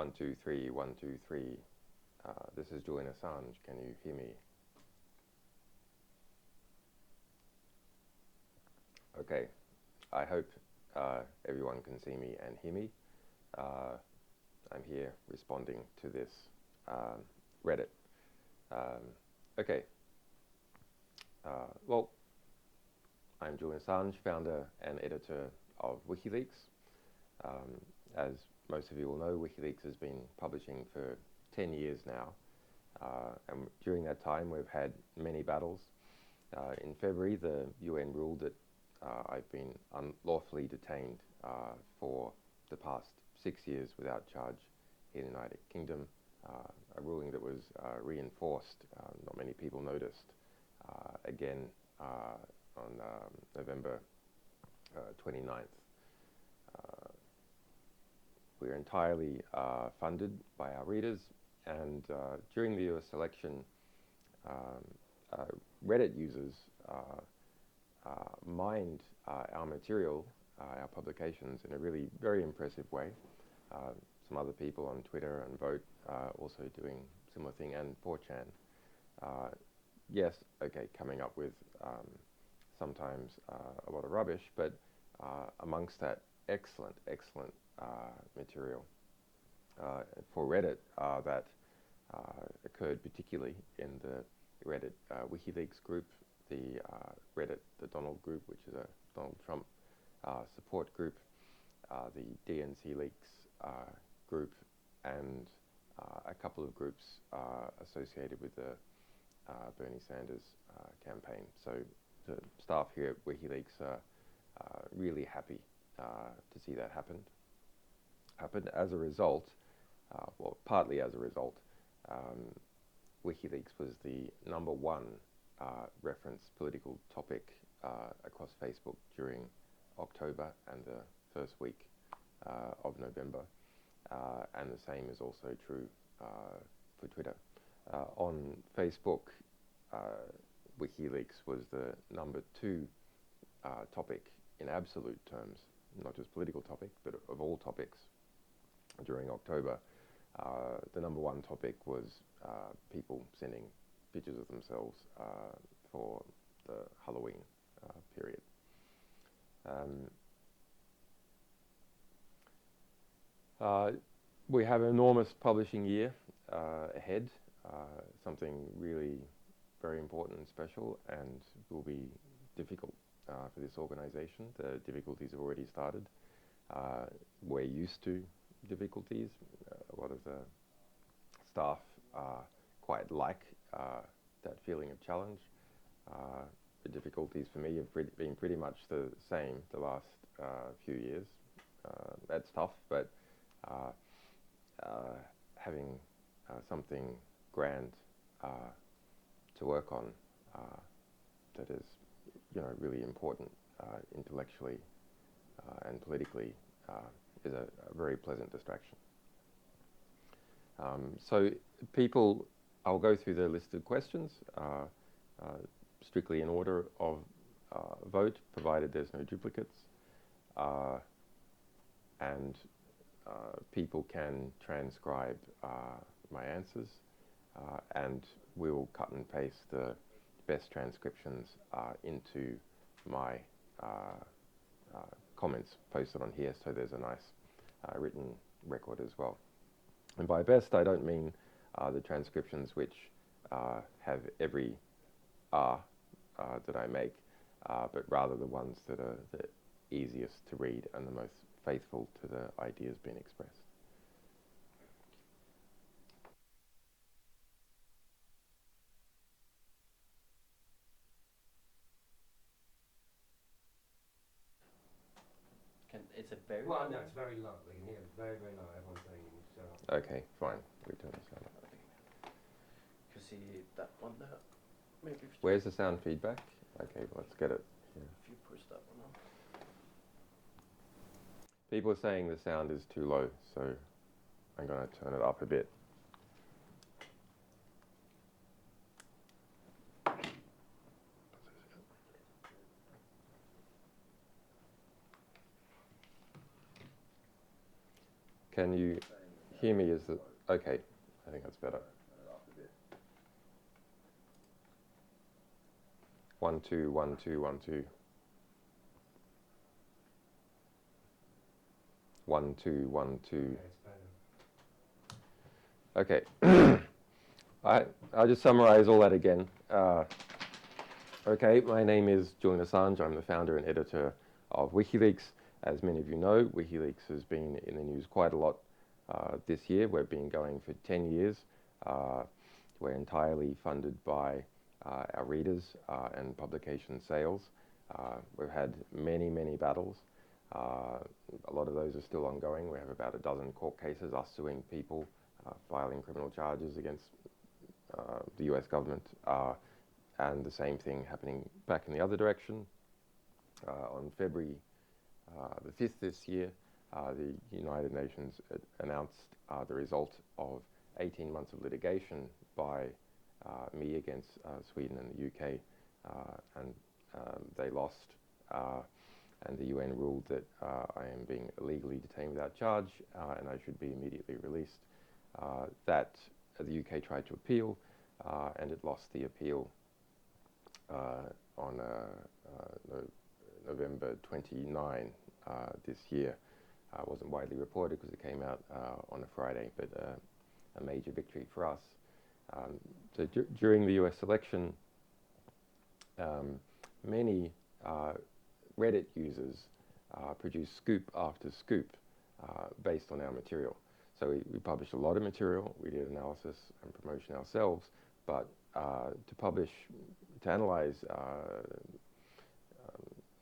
One, two, three, one, two, three. This is Julian Assange. Can you hear me? Okay. I hope everyone can see me and hear me. I'm here responding to this Reddit. Okay. Well, I'm Julian Assange, founder and editor of WikiLeaks. As most of you will know, WikiLeaks has been publishing for 10 years now. And during that time, we've had many battles. In February, the UN ruled that I've been unlawfully detained for the past 6 years without charge in the United Kingdom, a ruling that was reinforced, not many people noticed, again on November 29th. We're entirely funded by our readers, and during the US election, Reddit users mined our material, our publications, in a really very impressive way. Some other people on Twitter and Vote also doing similar thing, and 4chan. Yes, okay, coming up with sometimes a lot of rubbish, but amongst that, excellent material. For Reddit, that occurred particularly in the Reddit WikiLeaks group, the Reddit the Donald group, which is a Donald Trump support group, the DNC Leaks group, and a couple of groups associated with the Bernie Sanders campaign. So the staff here at WikiLeaks are really happy to see that happened as a result, well, partly as a result. WikiLeaks was the #1 reference political topic across Facebook during October and the first week of November, and the same is also true for Twitter. On Facebook, WikiLeaks was the #2 topic in absolute terms, not just political topic, but of all topics during October. The #1 topic was people sending pictures of themselves for the Halloween period. We have an enormous publishing year ahead, something really very important and special, and will be difficult for this organization. The difficulties have already started. We're used to difficulties. A lot of the staff quite like that feeling of challenge. The difficulties for me have been pretty much the same the last few years. That's tough, but having something grand to work on that is, really important intellectually and politically is a very pleasant distraction. So people, I'll go through the list of questions strictly in order of vote, provided there's no duplicates, and people can transcribe my answers, and we will cut and paste the best transcriptions into my comments posted on here, so there's a nice written record as well. And by best, I don't mean the transcriptions which have every R that I make, but rather the ones that are the easiest to read and the most faithful to the ideas being expressed. It's a very Well, low. no, it's very low. We can hear it very low. Everyone's saying shut up. Okay, fine. We turn the sound up. You see that one there? Maybe if Where's the sound feedback? Okay, well, let's get it here. if you push that one on. People are saying the sound is too low, so I'm going to turn it up a bit. Can you hear me? Is that okay? I think that's better. 1 2 1 2 1 2. 1 2 1 2. Okay. I'll just summarize all that again. Okay, my name is Julian Assange. I'm the founder and editor of WikiLeaks. As many of you know, WikiLeaks has been in the news quite a lot this year. We've been going for 10 years. We're entirely funded by our readers and publication sales. We've had many, many battles. A lot of those are still ongoing. We have about a dozen court cases, us suing people, filing criminal charges against the US government, and the same thing happening back in the other direction. On February the 5th this year, the United Nations announced the result of 18 months of litigation by me against Sweden and the UK, and they lost, and the UN ruled that I am being illegally detained without charge, and I should be immediately released. That the UK tried to appeal, and it lost the appeal on November 29 this year. It wasn't widely reported because it came out on a Friday, but a major victory for us. So during the US election, many Reddit users produced scoop after scoop based on our material. So we published a lot of material, we did analysis and promotion ourselves, but to analyze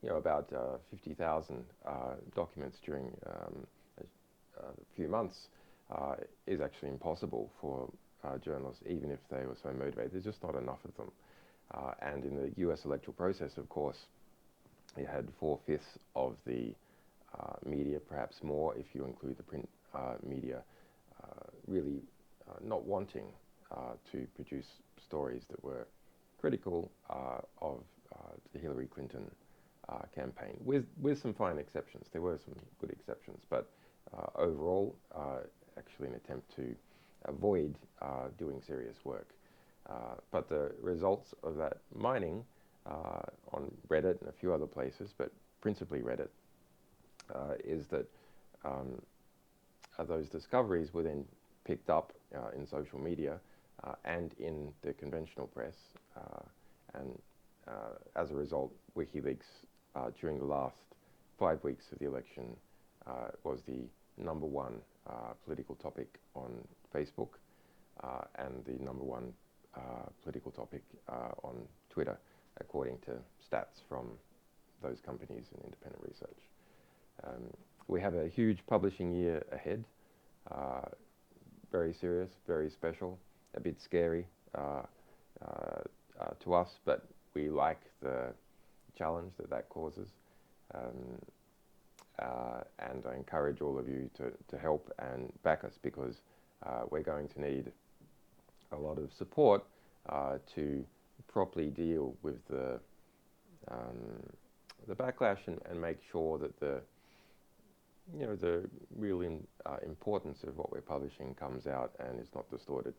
about 50,000 documents during a few months is actually impossible for journalists, even if they were so motivated. There's just not enough of them. And in the US electoral process, of course, you had 4/5 of the media, perhaps more if you include the print media, really not wanting to produce stories that were critical of the Hillary Clinton campaign, with some fine exceptions. There were some good exceptions, but overall, actually an attempt to avoid doing serious work. But the results of that mining on Reddit and a few other places, but principally Reddit, is that those discoveries were then picked up in social media and in the conventional press, and as a result, WikiLeaks during the last 5 weeks of the election was the #1 political topic on Facebook and the #1 political topic on Twitter, according to stats from those companies and independent research. We have a huge publishing year ahead, very serious, very special, a bit scary to us, but we like the challenge that causes. And I encourage all of you to help and back us, because we're going to need a lot of support to properly deal with the backlash and make sure that the real importance of what we're publishing comes out and is not distorted.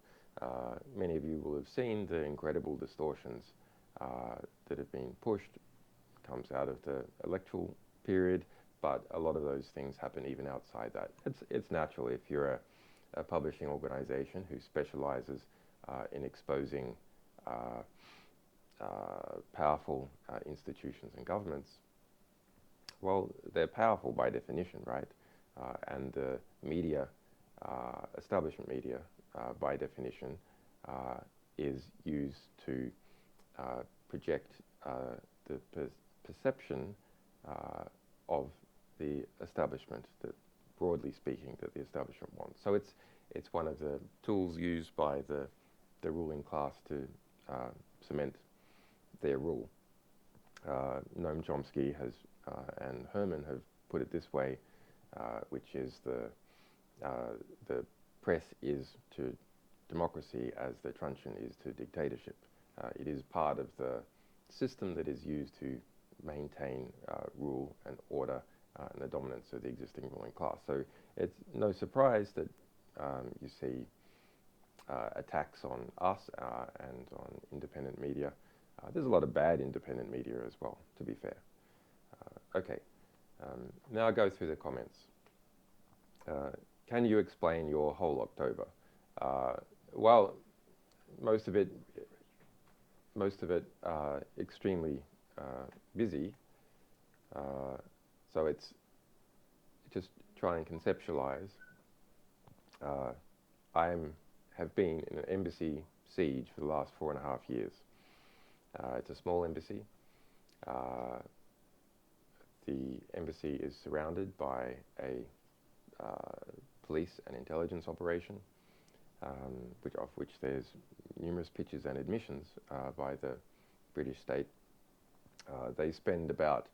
Many of you will have seen the incredible distortions that have been pushed, comes out of the electoral period, but a lot of those things happen even outside that. It's natural if you're a publishing organization who specializes in exposing powerful institutions and governments. Well, they're powerful by definition, right? And the media, establishment media, by definition, is used to project the perception of the establishment, that broadly speaking, that the establishment wants. So it's one of the tools used by the ruling class to cement their rule. Noam Chomsky has and Herman have put it this way, which is the press is to democracy as the truncheon is to dictatorship. It is part of the system that is used to maintain rule and order and the dominance of the existing ruling class. So it's no surprise that you see attacks on us and on independent media. There's a lot of bad independent media as well, to be fair. Okay, now I'll go through the comments. Can you explain your whole October? Well, most of it extremely busy. So it's just try and conceptualize. Have been in an embassy siege for the last 4.5 years. It's a small embassy. The embassy is surrounded by a police and intelligence operation, of which there's numerous pictures and admissions by the British state. They spend about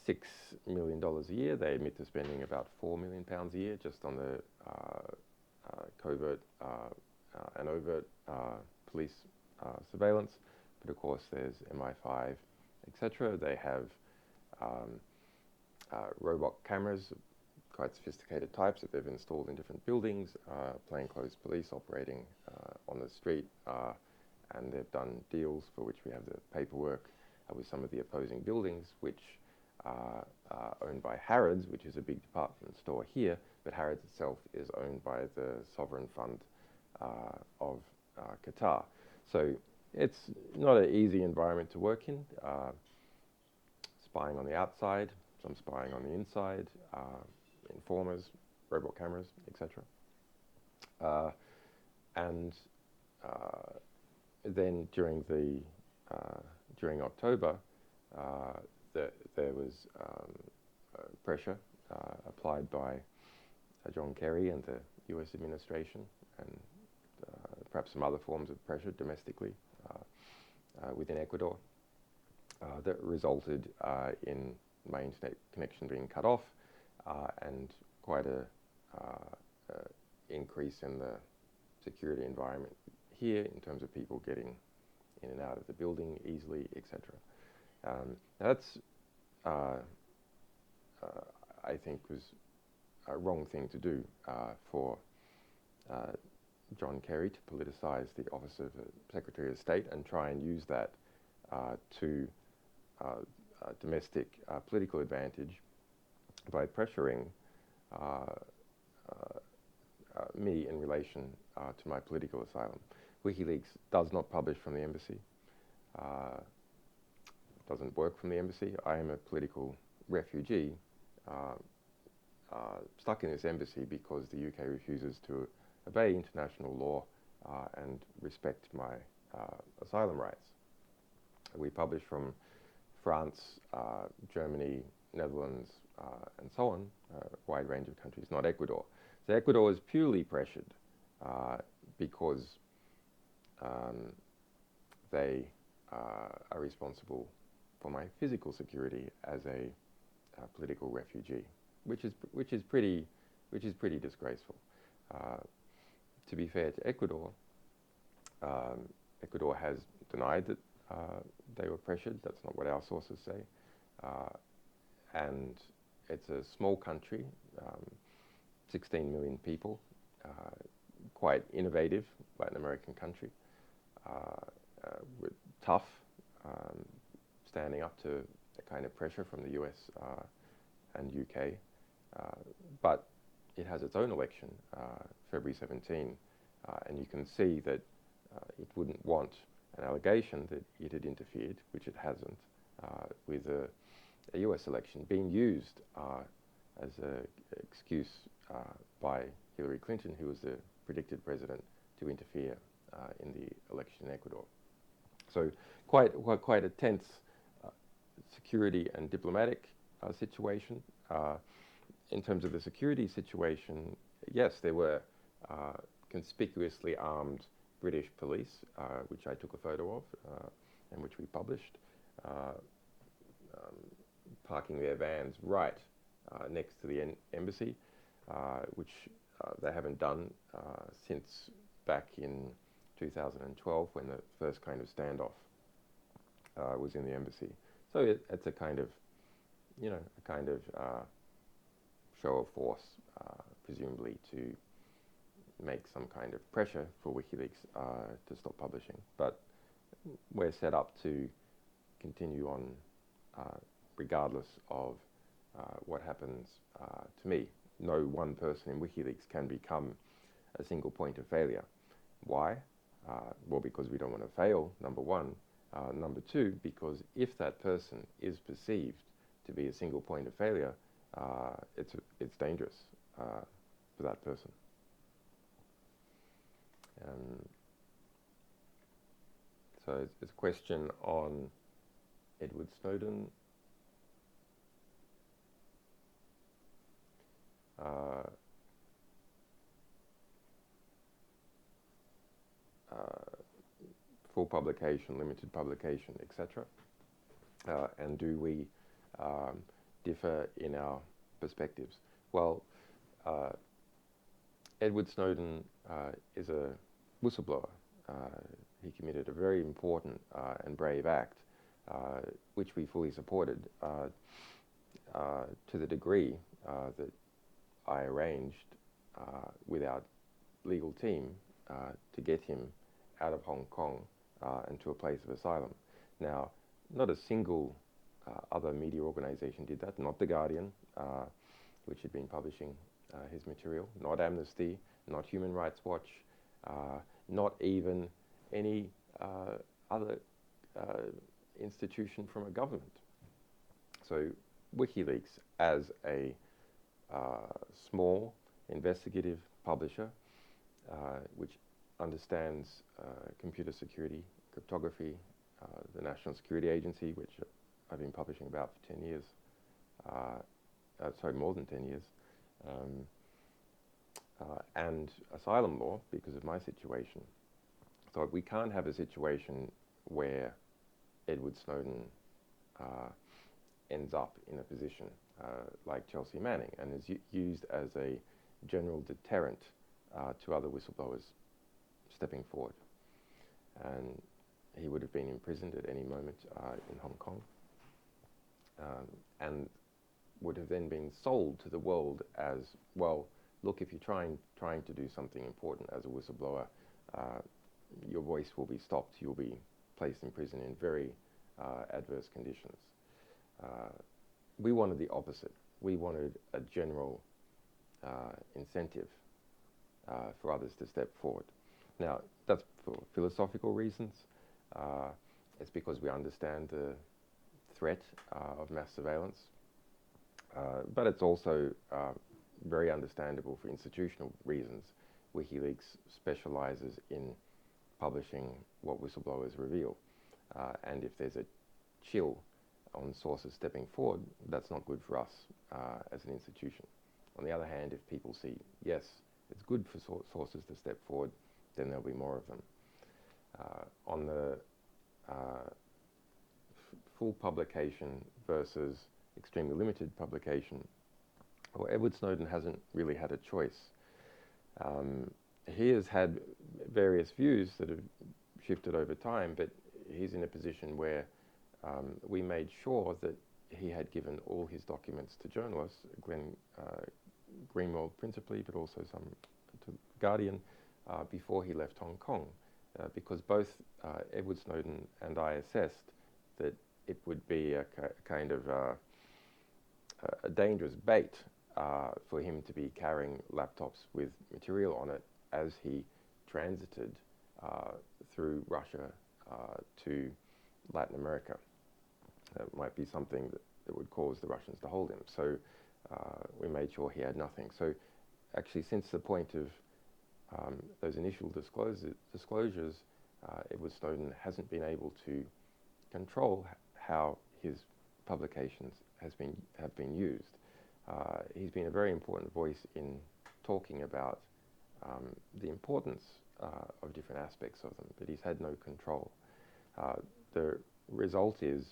$6 million a year. They admit to spending about £4 million a year just on the covert and overt police surveillance. But of course there's MI5, etc. They have robot cameras, quite sophisticated types that they've installed in different buildings, plainclothes police operating on the street, and they've done deals for which we have the paperwork with some of the opposing buildings, which are owned by Harrods, which is a big department store here, but Harrods itself is owned by the sovereign fund of Qatar. So it's not an easy environment to work in. Spying on the outside, some spying on the inside, informers, robot cameras, etc. And then during October, there was pressure applied by John Kerry and the US administration, and perhaps some other forms of pressure domestically within Ecuador that resulted in my internet connection being cut off and quite a increase in the security environment here in terms of people getting in and out of the building easily, etc. That's, I think, was a wrong thing to do for John Kerry to politicise the office of Secretary of State and try and use that to domestic political advantage by pressuring me in relation to my political asylum. WikiLeaks does not publish from the embassy, doesn't work from the embassy. I am a political refugee stuck in this embassy because the UK refuses to obey international law and respect my asylum rights. We publish from France, Germany, Netherlands, and so on, a wide range of countries, not Ecuador. So Ecuador is purely pressured because they are responsible for my physical security as a political refugee, which is pretty disgraceful. To be fair to Ecuador, Ecuador has denied that they were pressured. That's not what our sources say. And it's a small country, 16 million people, quite innovative Latin American country, with tough, standing up to the kind of pressure from the US and UK. But it has its own election, February 17, and you can see that it wouldn't want an allegation that it had interfered, which it hasn't, with a US election being used as an excuse by Hillary Clinton, who was the predicted president, to interfere in the election in Ecuador. So quite a tense security and diplomatic situation. In terms of the security situation, yes, there were conspicuously armed British police, which I took a photo of and which we published, parking their vans right next to the embassy, which they haven't done since back in 2012 when the first kind of standoff was in the embassy. So it's a kind of, show of force, presumably to make some kind of pressure for WikiLeaks to stop publishing. But we're set up to continue on regardless of what happens to me. No one person in WikiLeaks can become a single point of failure. Why? Well, because we don't want to fail, number one. Number two, because if that person is perceived to be a single point of failure, it's dangerous for that person. So it's a question on Edward Snowden. Full publication, limited publication, etc. And do we differ in our perspectives? Well, Edward Snowden is a whistleblower. He committed a very important and brave act, which we fully supported to the degree that I arranged with our legal team to get him out of Hong Kong and to a place of asylum. Now, not a single other media organization did that, not The Guardian, which had been publishing his material, not Amnesty, not Human Rights Watch, not even any other institution from a government. So WikiLeaks, as a small investigative publisher, which understands computer security, cryptography, the National Security Agency, which I've been publishing about for 10 years, sorry, more than 10 years, and asylum law because of my situation. So we can't have a situation where Edward Snowden ends up in a position like Chelsea Manning and is used as a general deterrent to other whistleblowers stepping forward. And he would have been imprisoned at any moment in Hong Kong, and would have then been sold to the world as, well, look, if you're trying to do something important as a whistleblower, your voice will be stopped, you'll be placed in prison in very adverse conditions. We wanted the opposite. We wanted a general incentive for others to step forward. Now, that's for philosophical reasons. It's because we understand the threat of mass surveillance. But it's also very understandable for institutional reasons. WikiLeaks specializes in publishing what whistleblowers reveal. And if there's a chill on sources stepping forward, that's not good for us as an institution. On the other hand, if people see, yes, it's good for sources to step forward, then there'll be more of them. On the full publication versus extremely limited publication, well, Edward Snowden hasn't really had a choice. He has had various views that have shifted over time, but he's in a position where we made sure that he had given all his documents to journalists, Glenn Greenwald principally, but also some to The Guardian, before he left Hong Kong, because both Edward Snowden and I assessed that it would be a kind of a dangerous bait for him to be carrying laptops with material on it as he transited through Russia to Latin America. That might be something that would cause the Russians to hold him. So we made sure he had nothing. So actually, since the point of those initial disclosures, Edward Snowden hasn't been able to control how his publications have been used. He's been a very important voice in talking about the importance of different aspects of them, but he's had no control. The result is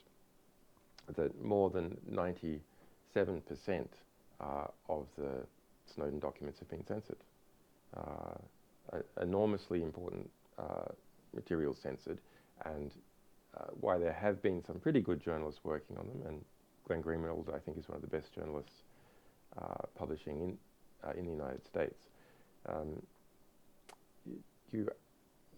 that more than 97% of the Snowden documents have been censored. Enormously important material censored, and why there have been some pretty good journalists working on them, and Glenn Greenwald, I think, is one of the best journalists publishing in the United States. you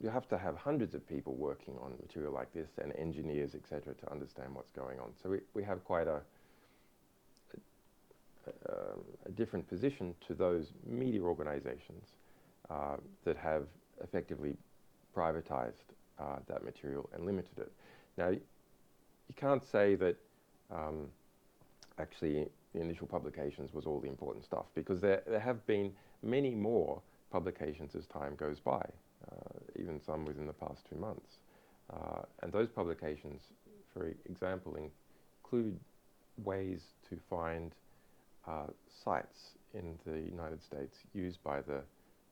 you have to have hundreds of people working on material like this and engineers, etc., to understand what's going on. So we have quite a different position to those media organizations that have effectively privatized that material and limited it. Now, you can't say that actually the initial publications was all the important stuff, because there have been many more publications as time goes by, even some within the past 2 months. And those publications, for example, include ways to find sites in the United States used by the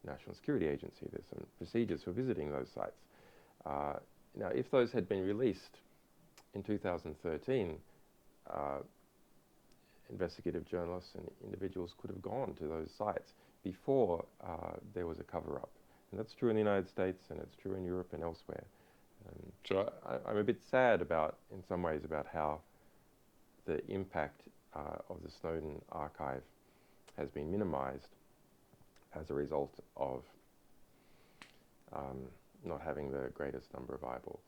National Security Agency. There's some procedures for visiting those sites. Now, if those had been released in 2013, investigative journalists and individuals could have gone to those sites before there was a cover-up. And that's true in the United States, and it's true in Europe and elsewhere. So I'm a bit sad in some ways, about how the impact of the Snowden archive has been minimized as a result of not having the greatest number of eyeballs.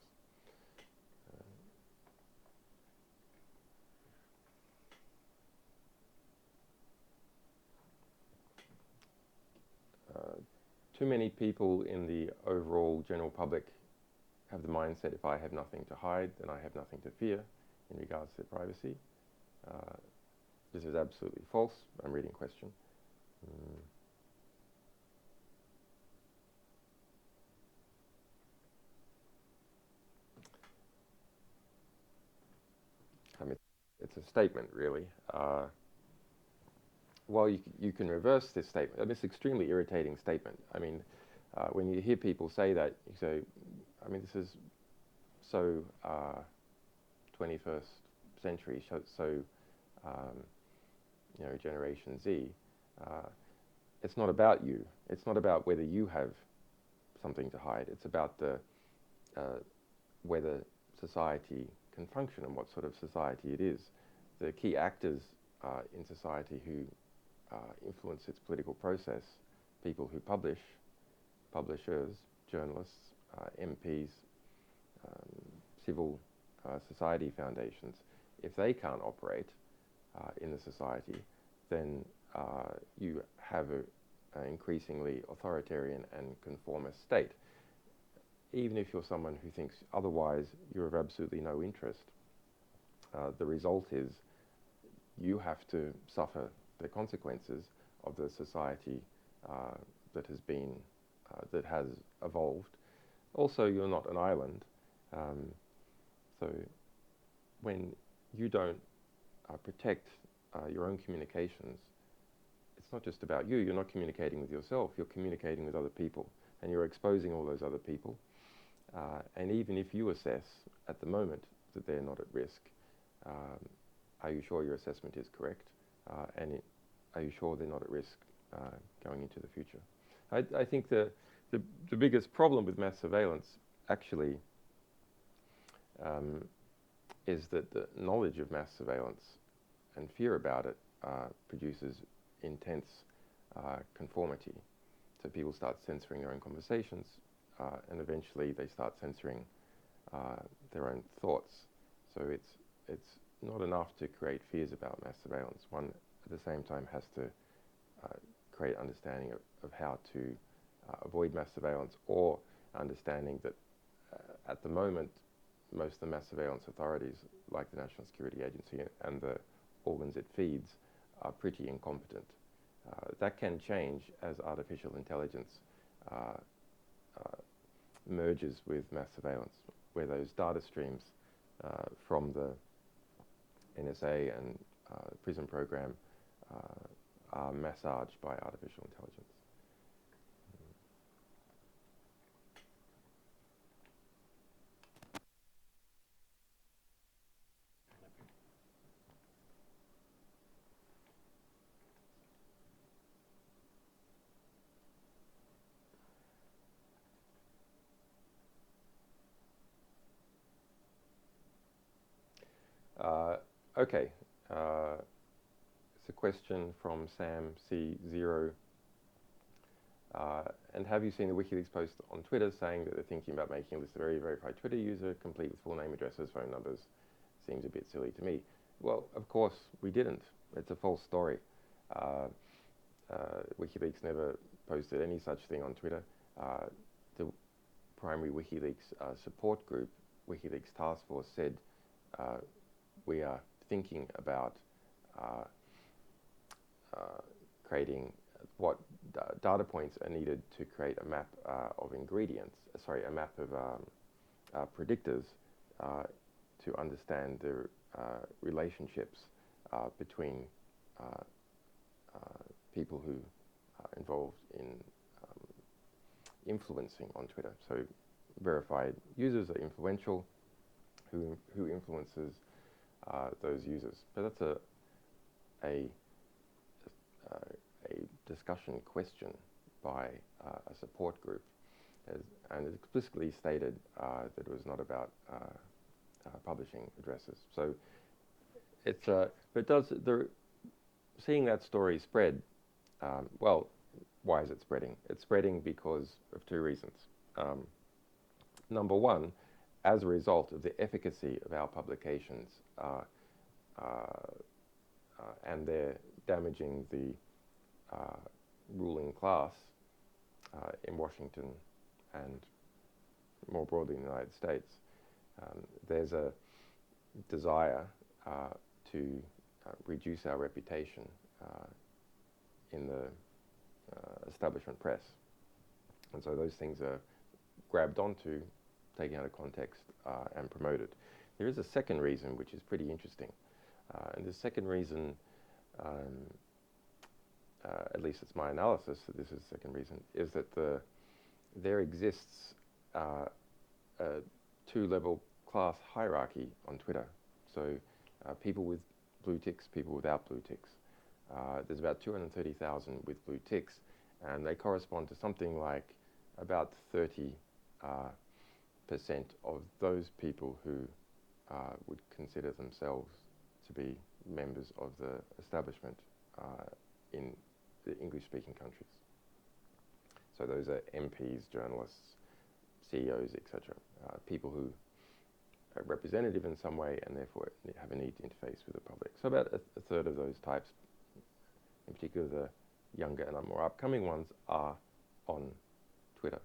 Too many people in the overall general public have the mindset, if I have nothing to hide, then I have nothing to fear in regards to privacy. This is absolutely false. I'm reading question. I mean, it's a statement, really. Well, you can reverse this statement. This extremely irritating statement. I mean, when you hear people say that, you say, I mean, this is so 21st century, so Generation Z. It's not about you. It's not about whether you have something to hide. It's about whether society can function and what sort of society it is. The key actors in society who influence its political process, people who publish, publishers, journalists, MPs, civil society foundations, if they can't operate in the society, then you have an increasingly authoritarian and conformist state. Even if you're someone who thinks otherwise, you're of absolutely no interest. The result is you have to suffer the consequences of the society that has evolved. Also, you're not an island. So when you don't protect your own communications, it's not just about you. You're not communicating with yourself. You're communicating with other people, and you're exposing all those other people. And even if you assess at the moment that they're not at risk, are you sure your assessment is correct? And are you sure they're not at risk going into the future? I think the biggest problem with mass surveillance actually is that the knowledge of mass surveillance and fear about it produces intense conformity. So people start censoring their own conversations, and eventually they start censoring their own thoughts. So it's not enough to create fears about mass surveillance. One, at the same time, has to create understanding of how to avoid mass surveillance, or understanding that at the moment, most of the mass surveillance authorities, like the National Security Agency and the organs it feeds, are pretty incompetent. That can change as artificial intelligence merges with mass surveillance, where those data streams from the NSA and PRISM program are massaged by artificial intelligence. Okay, it's a question from Sam C0, And have you seen the WikiLeaks post on Twitter saying that they're thinking about making a list of every verified Twitter user, complete with full name, addresses, phone numbers? Seems a bit silly to me. Well, of course we didn't. It's a false story. WikiLeaks never posted any such thing on Twitter. The primary WikiLeaks support group, WikiLeaks Task Force, said we are thinking about creating what data points are needed to create a map of ingredients, a map of predictors to understand the relationships between people who are involved in influencing on Twitter. So verified users are influential, who influences those users. But that's a discussion question by a support group, and it explicitly stated that it was not about publishing addresses. So it's but it does seeing that story spread. Well, why is it spreading? It's spreading because of two reasons. Number one, as a result of the efficacy of our publications, and they're damaging the ruling class in Washington and more broadly in the United States, there's a desire to reduce our reputation in the establishment press. And so those things are grabbed onto, taken out of context, and promoted. There is a second reason which is pretty interesting. And the second reason, at least it's my analysis that this is the second reason, is that there exists a two-level class hierarchy on Twitter. So people with blue ticks, people without blue ticks. There's about 230,000 with blue ticks, and they correspond to something like about 30% of those people who would consider themselves to be members of the establishment in the English-speaking countries. So those are MPs, journalists, CEOs, etc. People who are representative in some way and therefore have a need to interface with the public. So about a third of those types, in particular the younger and more upcoming ones, are on Twitter.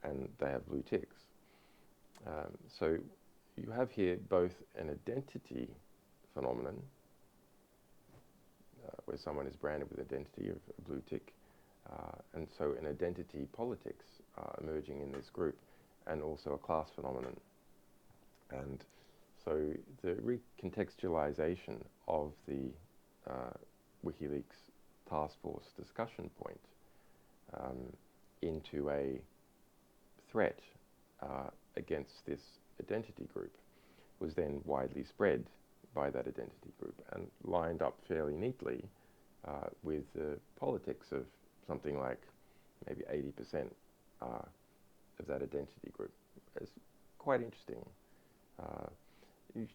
And they have blue ticks. So you have here both an identity phenomenon, where someone is branded with identity of a blue tick, and so an identity politics emerging in this group, and also a class phenomenon. And so the recontextualization of the WikiLeaks task force discussion point into a threat against this identity group was then widely spread by that identity group and lined up fairly neatly with the politics of something like maybe 80% of that identity group. It's quite interesting. You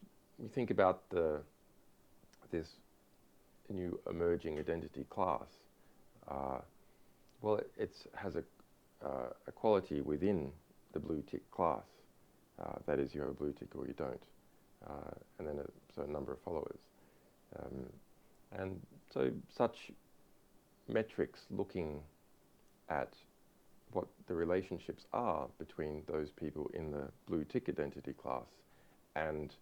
think about this new emerging identity class. Well, it has a quality within the blue tick class. That is, you have a blue tick or you don't. And then a certain number of followers. And so such metrics looking at what the relationships are between those people in the blue tick identity class and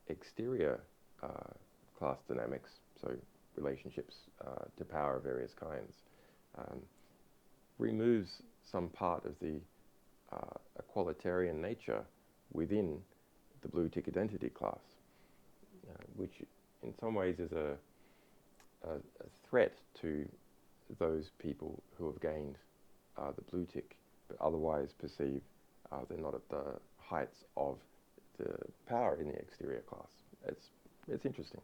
exterior class dynamics, so relationships to power of various kinds, removes some part of the equalitarian nature within the blue tick identity class, which in some ways is a threat to those people who have gained the blue tick, but otherwise perceive they're not at the heights of the power in the exterior class. It's interesting.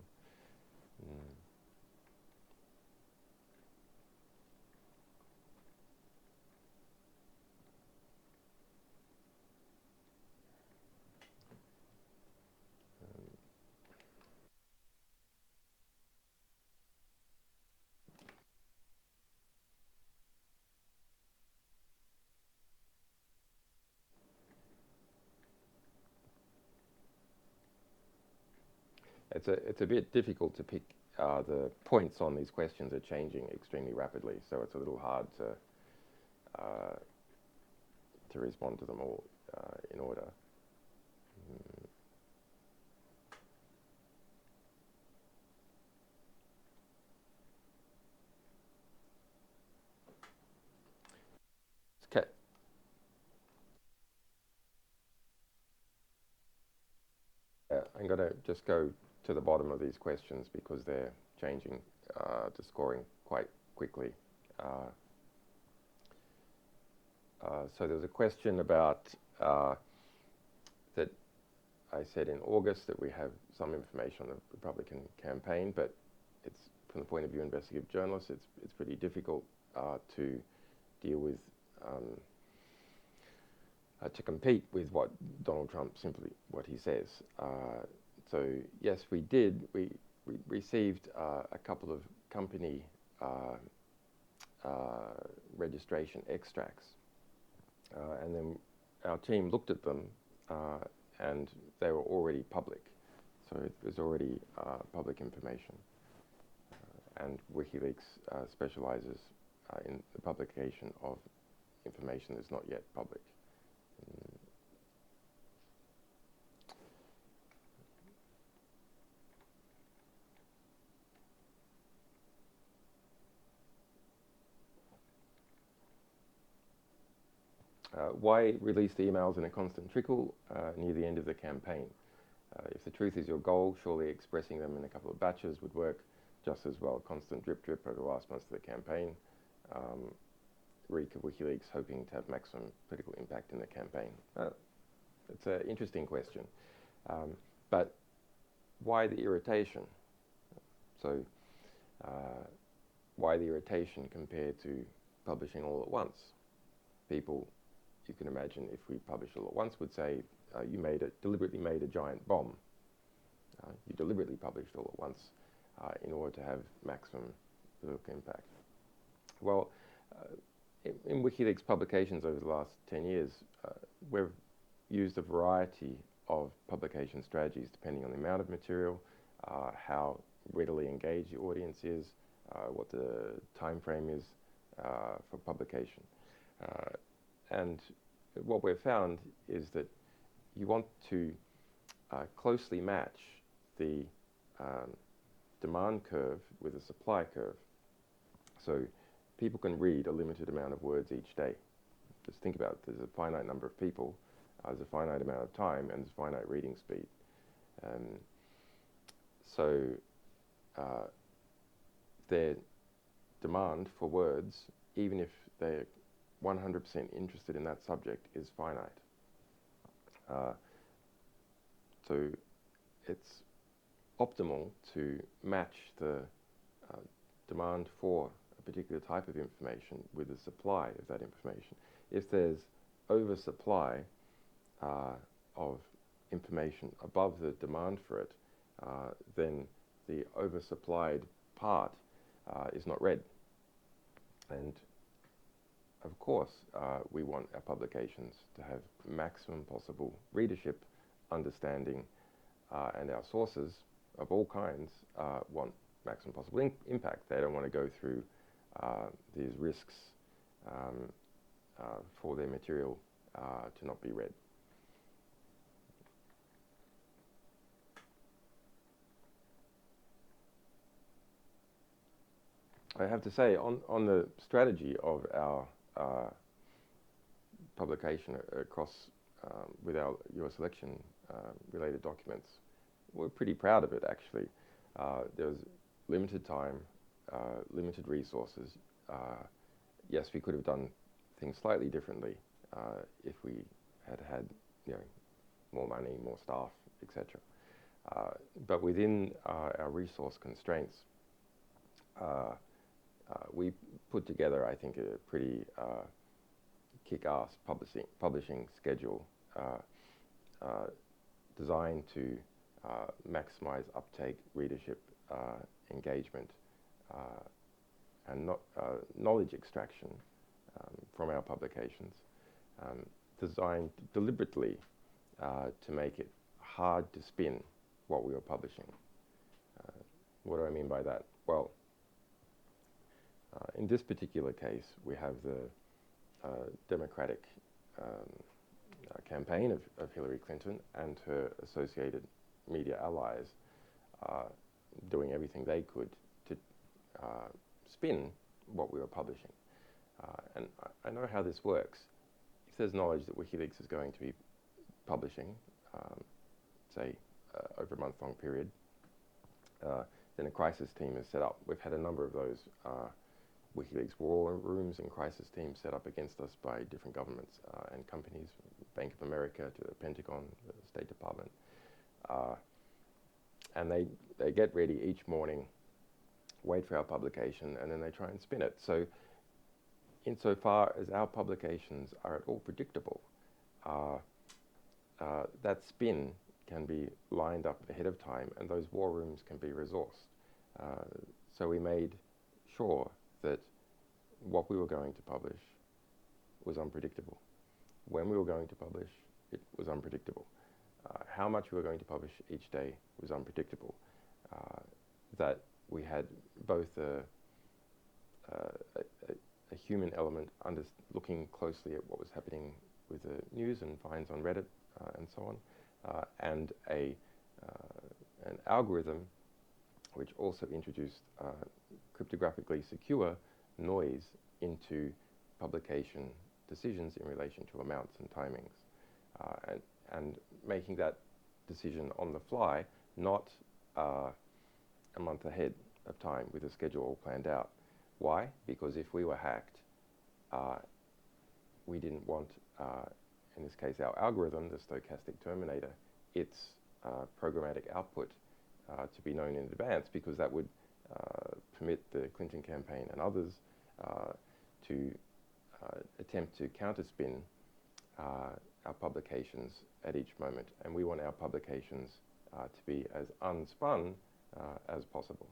It's a bit difficult to pick. The points on these questions are changing extremely rapidly, so it's a little hard to respond to them all in order. Okay. I'm going to just go to the bottom of these questions because they're changing to scoring quite quickly. So there's a question about that I said in August that we have some information on the Republican campaign, but it's from the point of view of investigative journalists, it's pretty difficult to deal with, to compete with what Donald Trump simply what he says. So yes, we did. We received a couple of company registration extracts, and then our team looked at them, and they were already public. So it was already public information. And WikiLeaks specializes in the publication of information that's not yet public. Why release the emails in a constant trickle near the end of the campaign? If the truth is your goal, surely expressing them in a couple of batches would work just as well. Constant drip drip over the last months of the campaign. Reek of WikiLeaks hoping to have maximum political impact in the campaign. It's an interesting question. But why the irritation? So why the irritation compared to publishing all at once? People, you can imagine, if we publish all at once, would say, you deliberately made a giant bomb. You deliberately published all at once in order to have maximum political impact. Well, in WikiLeaks publications over the last 10 years, we've used a variety of publication strategies depending on the amount of material, how readily engaged the audience is, what the time frame is for publication. And what we've found is that you want to closely match the demand curve with the supply curve. So people can read a limited amount of words each day. Just think about it. There's a finite number of people, there's a finite amount of time, and there's finite reading speed. So their demand for words, even if they're 100% interested in that subject, is finite. So it's optimal to match the demand for a particular type of information with the supply of that information. If there's oversupply of information above the demand for it, then the oversupplied part is not read. And of course, we want our publications to have maximum possible readership, understanding, and our sources of all kinds want maximum possible impact. They don't want to go through these risks for their material to not be read. I have to say, on the strategy of our publication across with our US election related documents, we're pretty proud of it, actually. There was limited time, limited resources. Yes, we could have done things slightly differently if we had had, more money, more staff, etc. But within our resource constraints, we put together, I think, a pretty kick-ass publishing schedule designed to maximize uptake, readership, engagement, and knowledge extraction from our publications, designed deliberately to make it hard to spin what we were publishing. What do I mean by that? Well, in this particular case, we have the Democratic campaign of Hillary Clinton and her associated media allies doing everything they could to spin what we were publishing. And I know how this works. If there's knowledge that WikiLeaks is going to be publishing, say, over a month-long period, then a crisis team is set up. We've had a number of those WikiLeaks war rooms and crisis teams set up against us by different governments and companies, Bank of America to the Pentagon, the State Department. And they get ready each morning, wait for our publication, and then they try and spin it. So insofar as our publications are at all predictable, that spin can be lined up ahead of time, and those war rooms can be resourced. So we made sure that what we were going to publish was unpredictable. When we were going to publish, it was unpredictable. How much we were going to publish each day was unpredictable. That we had both a human element looking closely at what was happening with the news and finds on Reddit and so on, and an algorithm which also introduced cryptographically secure noise into publication decisions in relation to amounts and timings, and making that decision on the fly, not a month ahead of time with a schedule all planned out. Why? Because if we were hacked, we didn't want, in this case, our algorithm, the stochastic terminator, its programmatic output to be known in advance, because that would permit the Clinton campaign and others to attempt to counterspin our publications at each moment. And we want our publications to be as unspun as possible.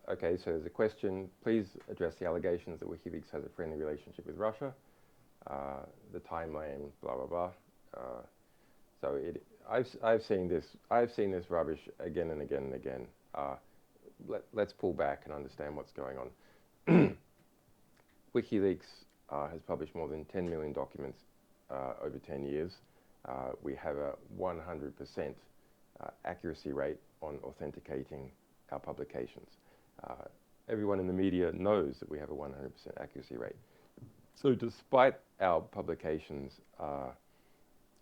Okay, so there's a question. Please address the allegations that WikiLeaks has a friendly relationship with Russia. The timeline, blah blah blah. So I've seen this rubbish again and again and again. Let's pull back and understand what's going on. WikiLeaks has published more than 10 million documents over 10 years. We have a 100% accuracy rate on authenticating our publications. Everyone in the media knows that we have a 100% accuracy rate. So despite our publications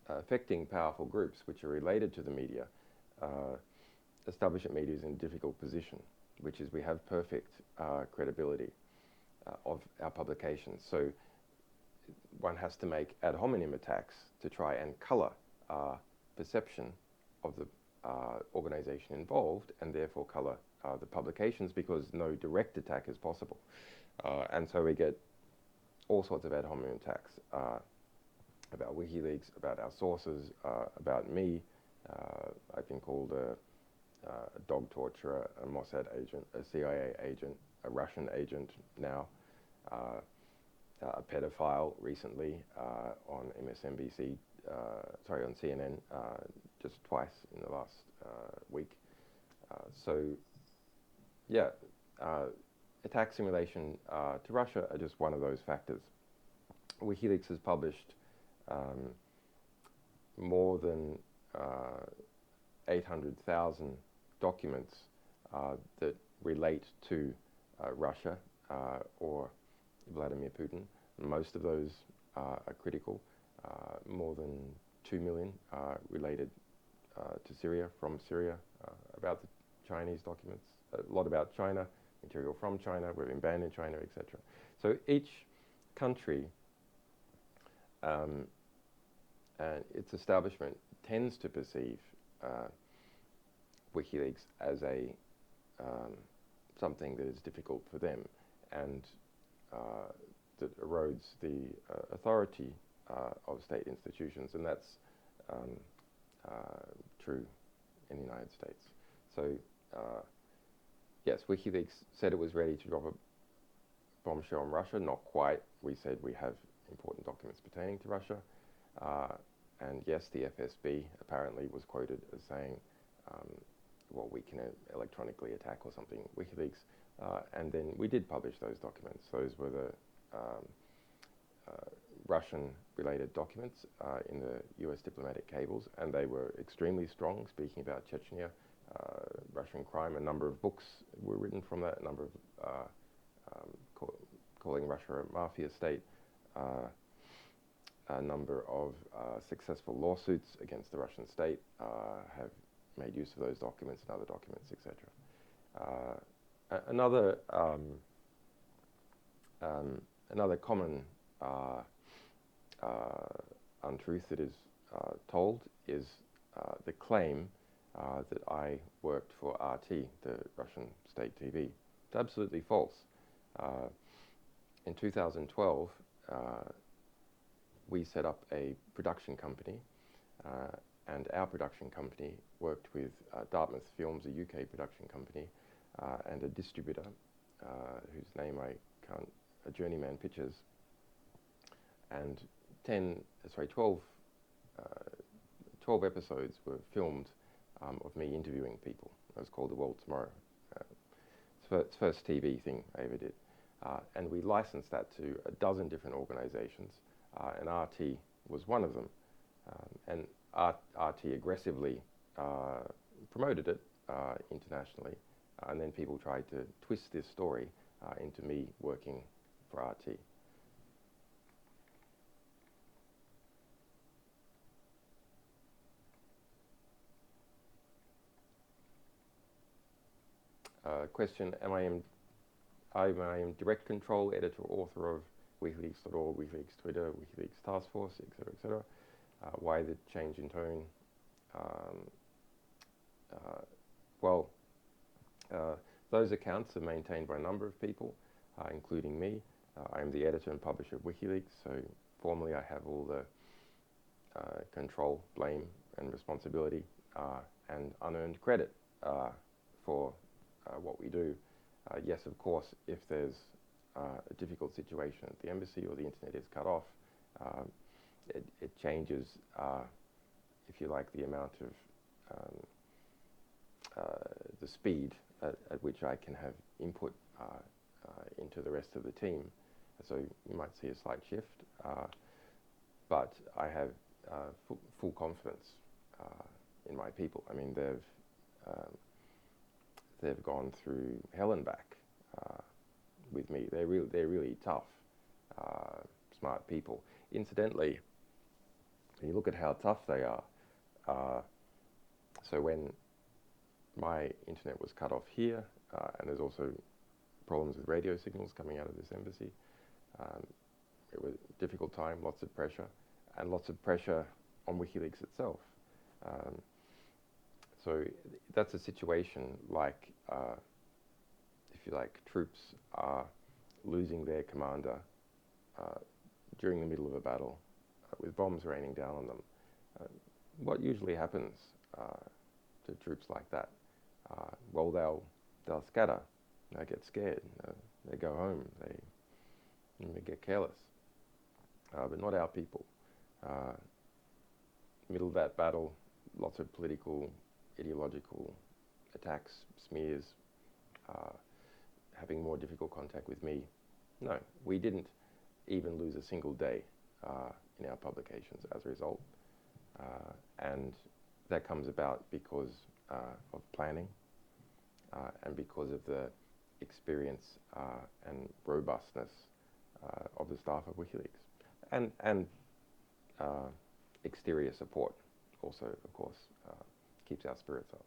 affecting powerful groups which are related to the media, establishment media is in a difficult position, which is we have perfect credibility of our publications. So one has to make ad hominem attacks to try and color perception of the organization involved, and therefore color the publications, because no direct attack is possible. And so we get all sorts of ad hominem attacks about WikiLeaks, about our sources, about me. I've been called a dog torturer, a Mossad agent, a CIA agent, a Russian agent now, a pedophile recently on MSNBC, on CNN, just twice in the last week. So, yeah, attacks in relation to Russia are just one of those factors. WikiLeaks has published more than 800,000 documents that relate to Russia or Vladimir Putin. Most of those are critical. More than 2 million related to Syria, from Syria, about the Chinese documents, a lot about China, material from China, we've been banned in China, etc. So each country and its establishment tends to perceive WikiLeaks as a something that is difficult for them. and that erodes the authority of state institutions, and that's true in the United States. So, yes, WikiLeaks said it was ready to drop a bombshell on Russia. Not quite. We said we have important documents pertaining to Russia. And yes, the FSB apparently was quoted as saying, well, we can electronically attack or something WikiLeaks. And then we did publish those documents. Those were the Russian-related documents in the US diplomatic cables, and they were extremely strong, speaking about Chechnya, Russian crime. A number of books were written from that, a number of calling Russia a mafia state, a number of successful lawsuits against the Russian state have made use of those documents and other documents, etc. Another common untruth that is told is the claim that I worked for RT, the Russian state TV. It's absolutely false. In 2012, we set up a production company, and our production company worked with Dartmouth Films, a UK production company, and a distributor whose name I can't, Journeyman Pictures, and 12 episodes were filmed of me interviewing people. It was called The World Tomorrow. It's the first TV thing I ever did. And we licensed that to a dozen different organizations, and RT was one of them. And RT aggressively promoted it internationally, and then people tried to twist this story into me working for RT. Question, am I in direct control, editor, author of WikiLeaks.org, WikiLeaks Twitter, WikiLeaks Task Force, etc., etc. Why the change in tone? Those accounts are maintained by a number of people, including me. I am the editor and publisher of WikiLeaks, so formally I have all the control, blame, and responsibility, and unearned credit for what we do. Yes, of course, if there's a difficult situation at the embassy or the internet is cut off, it changes, if you like, the amount of the speed at which I can have input into the rest of the team. So you might see a slight shift, but I have full confidence in my people. I mean, they've gone through hell and back with me. They're really tough, smart people. Incidentally, when you look at how tough they are, so when my internet was cut off here, and there's also problems with radio signals coming out of this embassy, it was a difficult time, lots of pressure, and lots of pressure on WikiLeaks itself. So that's a situation like, if you like, troops are losing their commander during the middle of a battle with bombs raining down on them. What usually happens to troops like that? Well, they'll scatter, they get scared, they go home, they get careless. But not our people. Middle of that battle, lots of political, ideological attacks, smears, having more difficult contact with me. No, we didn't even lose a single day in our publications as a result. And that comes about because of planning and because of the experience and robustness of the staff of WikiLeaks. And exterior support also, of course, keeps our spirits up.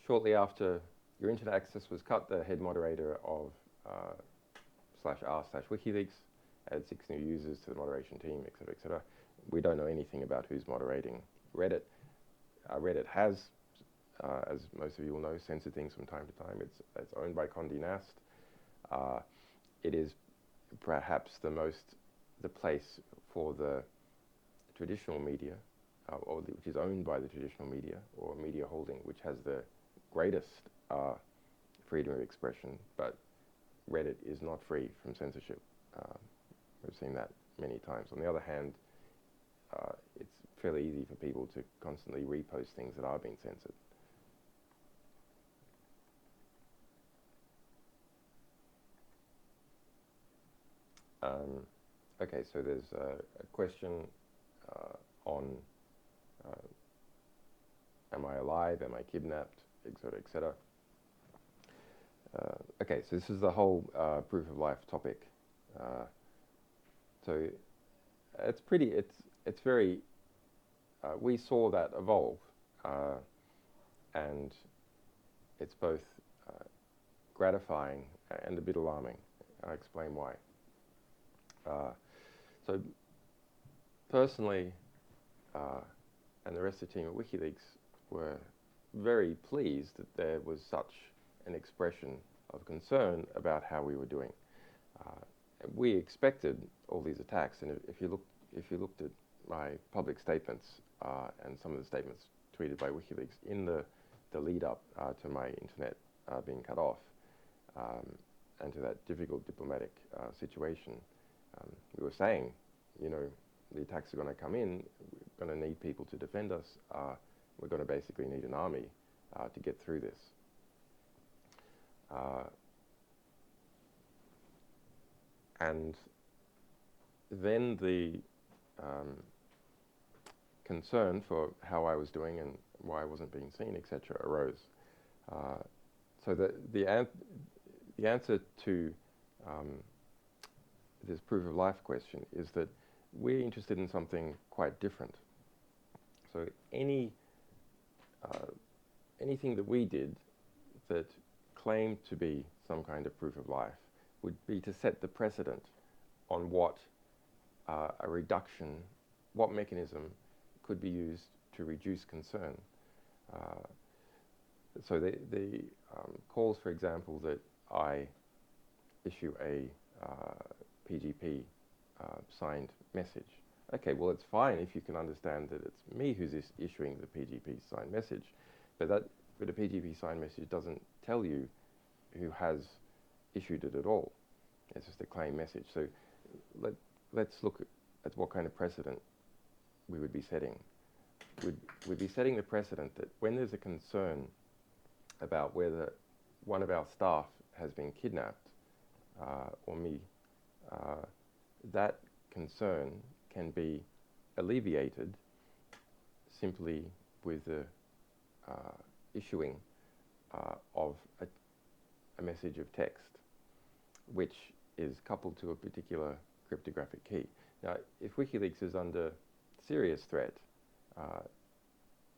Shortly after your internet access was cut, the head moderator of /r/WikiLeaks added 6 new users to the moderation team, etc., etc. We don't know anything about who's moderating Reddit. Reddit has as most of you will know, censor things from time to time. It's owned by Condé Nast. It is perhaps the place for the traditional media, which is owned by the traditional media, or media holding, which has the greatest freedom of expression, but Reddit is not free from censorship. We've seen that many times. On the other hand, it's fairly easy for people to constantly repost things that are being censored. Okay, so there's a question on am I alive, am I kidnapped, etc., etc. Okay, so this is the whole proof of life topic. So it's very, we saw that evolve, and it's both gratifying and a bit alarming. I'll explain why. So personally, and the rest of the team at WikiLeaks were very pleased that there was such an expression of concern about how we were doing. We expected all these attacks, and if you looked at my public statements and some of the statements tweeted by WikiLeaks in the lead up to my internet being cut off and to that difficult diplomatic situation, we were saying, you know, the attacks are going to come in, we're going to need people to defend us, we're going to basically need an army to get through this. And then the concern for how I was doing and why I wasn't being seen, etc., arose. So the answer to this proof of life question is that we're interested in something quite different. So anything that we did that claimed to be some kind of proof of life would be to set the precedent on what a reduction, what mechanism could be used to reduce concern. So the calls, for example, that I issue a PGP signed message. Okay, well, it's fine if you can understand that it's me who's issuing the PGP signed message, but a PGP signed message doesn't tell you who has issued it at all. It's just a claim message. So let's look at what kind of precedent we would be setting. We'd be setting the precedent that when there's a concern about whether one of our staff has been kidnapped, or me, that concern can be alleviated simply with the issuing of a message of text, which is coupled to a particular cryptographic key. Now, if WikiLeaks is under serious threat,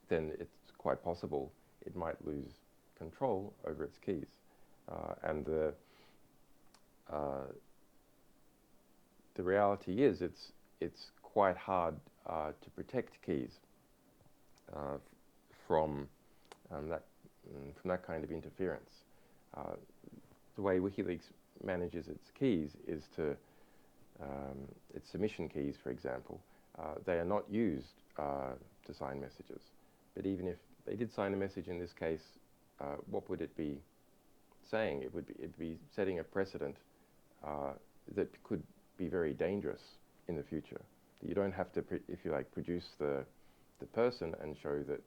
then it's quite possible it might lose control over its keys. And the reality is it's quite hard to protect keys from that kind of interference. The way WikiLeaks manages its keys is to its submission keys, for example, they are not used to sign messages. But even if they did sign a message in this case, what would it be saying? It'd be setting a precedent that could be very dangerous in the future. You don't have to, if you like, produce the person and show that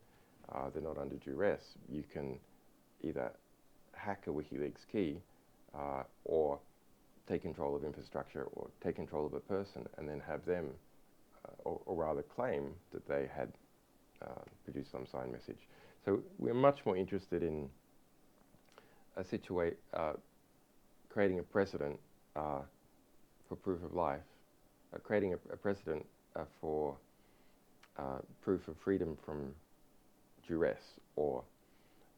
they're not under duress. You can either hack a WikiLeaks key or take control of infrastructure or take control of a person and then have them, or rather claim that they had produced some signed message. So we're much more interested in creating a precedent for proof of life, creating a precedent for proof of freedom from duress, or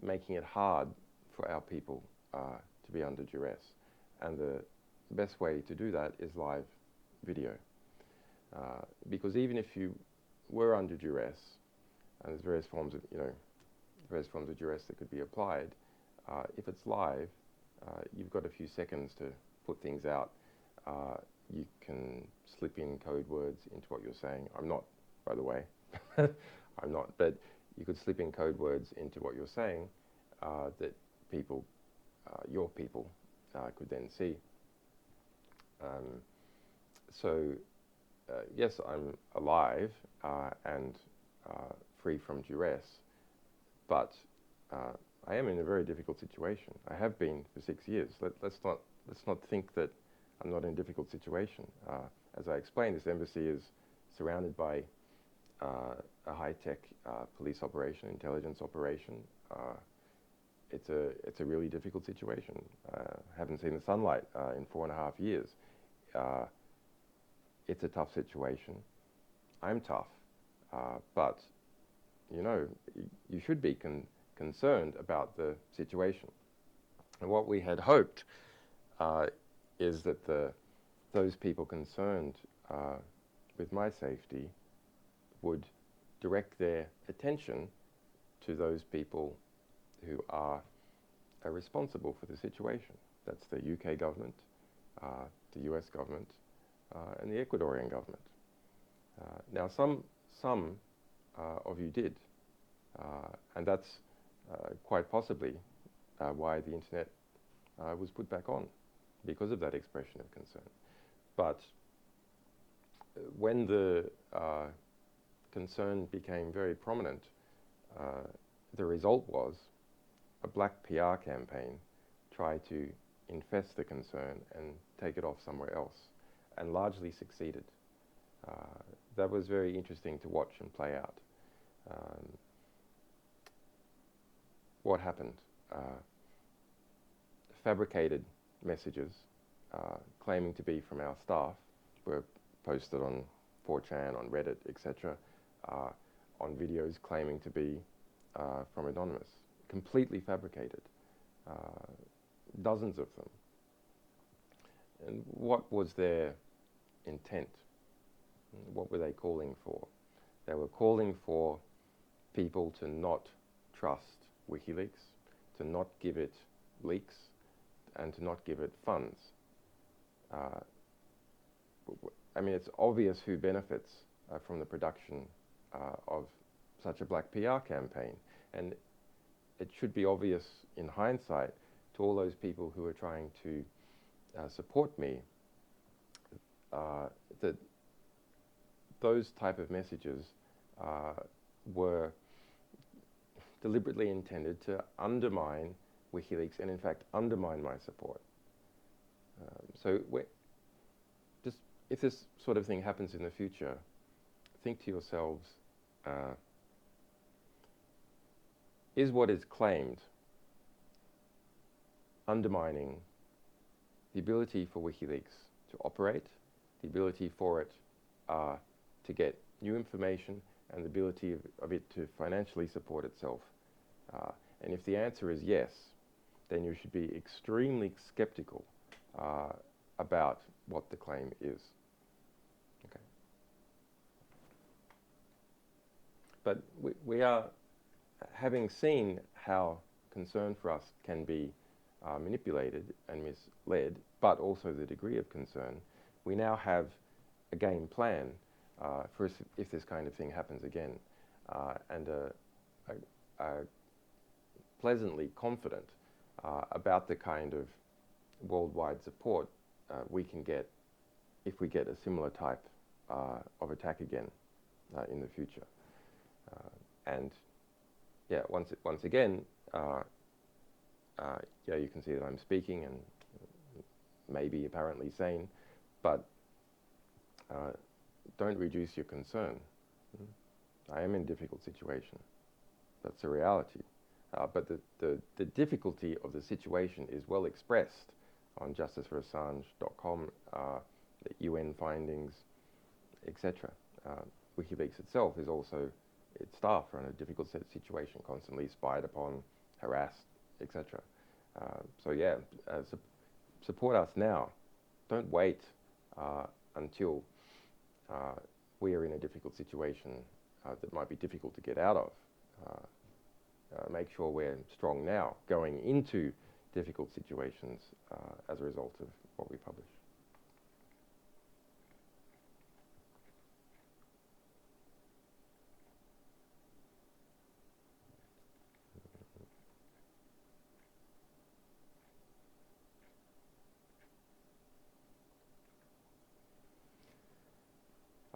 making it hard for our people to be under duress. And the best way to do that is live video. Because even if you were under duress, and there's various forms of, various forms of duress that could be applied. If it's live, you've got a few seconds to put things out. You can slip in code words into what you're saying. I'm not, by the way. I'm not, but you could slip in code words into what you're saying that people, your people, could then see. Yes, I'm alive and free from duress, but I am in a very difficult situation. I have been for 6 years. Let's not think that I'm not in a difficult situation. As I explained, this embassy is surrounded by a high-tech police operation, intelligence operation. It's a really difficult situation. I haven't seen the sunlight in 4.5 years. It's a tough situation. I'm tough, but you know, you should be concerned about the situation. And what we had hoped is that those people concerned with my safety would direct their attention to those people who are responsible for the situation. That's the UK government, the US government, and the Ecuadorian government. Now, some of you did, and that's quite possibly why the internet was put back on, because of that expression of concern. But when the concern became very prominent, the result was a black PR campaign tried to infest the concern and take it off somewhere else, and largely succeeded. That was very interesting to watch and play out. What happened? Fabricated messages claiming to be from our staff were posted on 4chan, on Reddit, etc., on videos claiming to be from Anonymous. Completely fabricated. Dozens of them. And what was their intent? What were they calling for? They were calling for people to not trust WikiLeaks, to not give it leaks, and to not give it funds. I mean, it's obvious who benefits from the production of such a black PR campaign. And it should be obvious in hindsight to all those people who are trying to support me that those type of messages were deliberately intended to undermine WikiLeaks and in fact undermine my support. So just if this sort of thing happens in the future, think to yourselves, is what is claimed undermining the ability for WikiLeaks to operate, the ability for it to get new information, and the ability of it to financially support itself? And if the answer is yes, then you should be extremely skeptical about what the claim is. Okay. But we are, having seen how concern for us can be manipulated and misled, but also the degree of concern, we now have a game plan for if this kind of thing happens again, and are pleasantly confident about the kind of worldwide support we can get if we get a similar type of attack again in the future. And yeah, once again, yeah, you can see that I'm speaking and maybe apparently sane, but don't reduce your concern. I am in a difficult situation. That's a reality. But the difficulty of the situation is well expressed on justiceforassange.com, the UN findings, etc. WikiLeaks itself is also, its staff are in a difficult situation, constantly spied upon, harassed, etc. So yeah, support us now. Don't wait until we are in a difficult situation that might be difficult to get out of. make sure we're strong now going into difficult situations as a result of what we publish.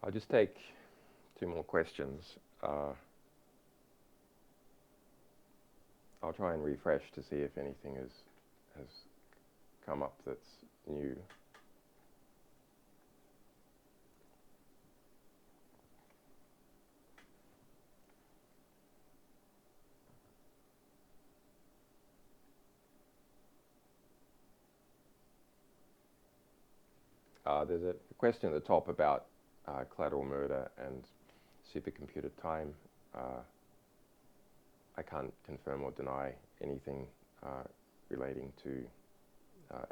I'll just take 2 more questions. I'll try and refresh to see if anything has come up that's new. There's a question at the top about collateral murder and supercomputer time. I can't confirm or deny anything relating to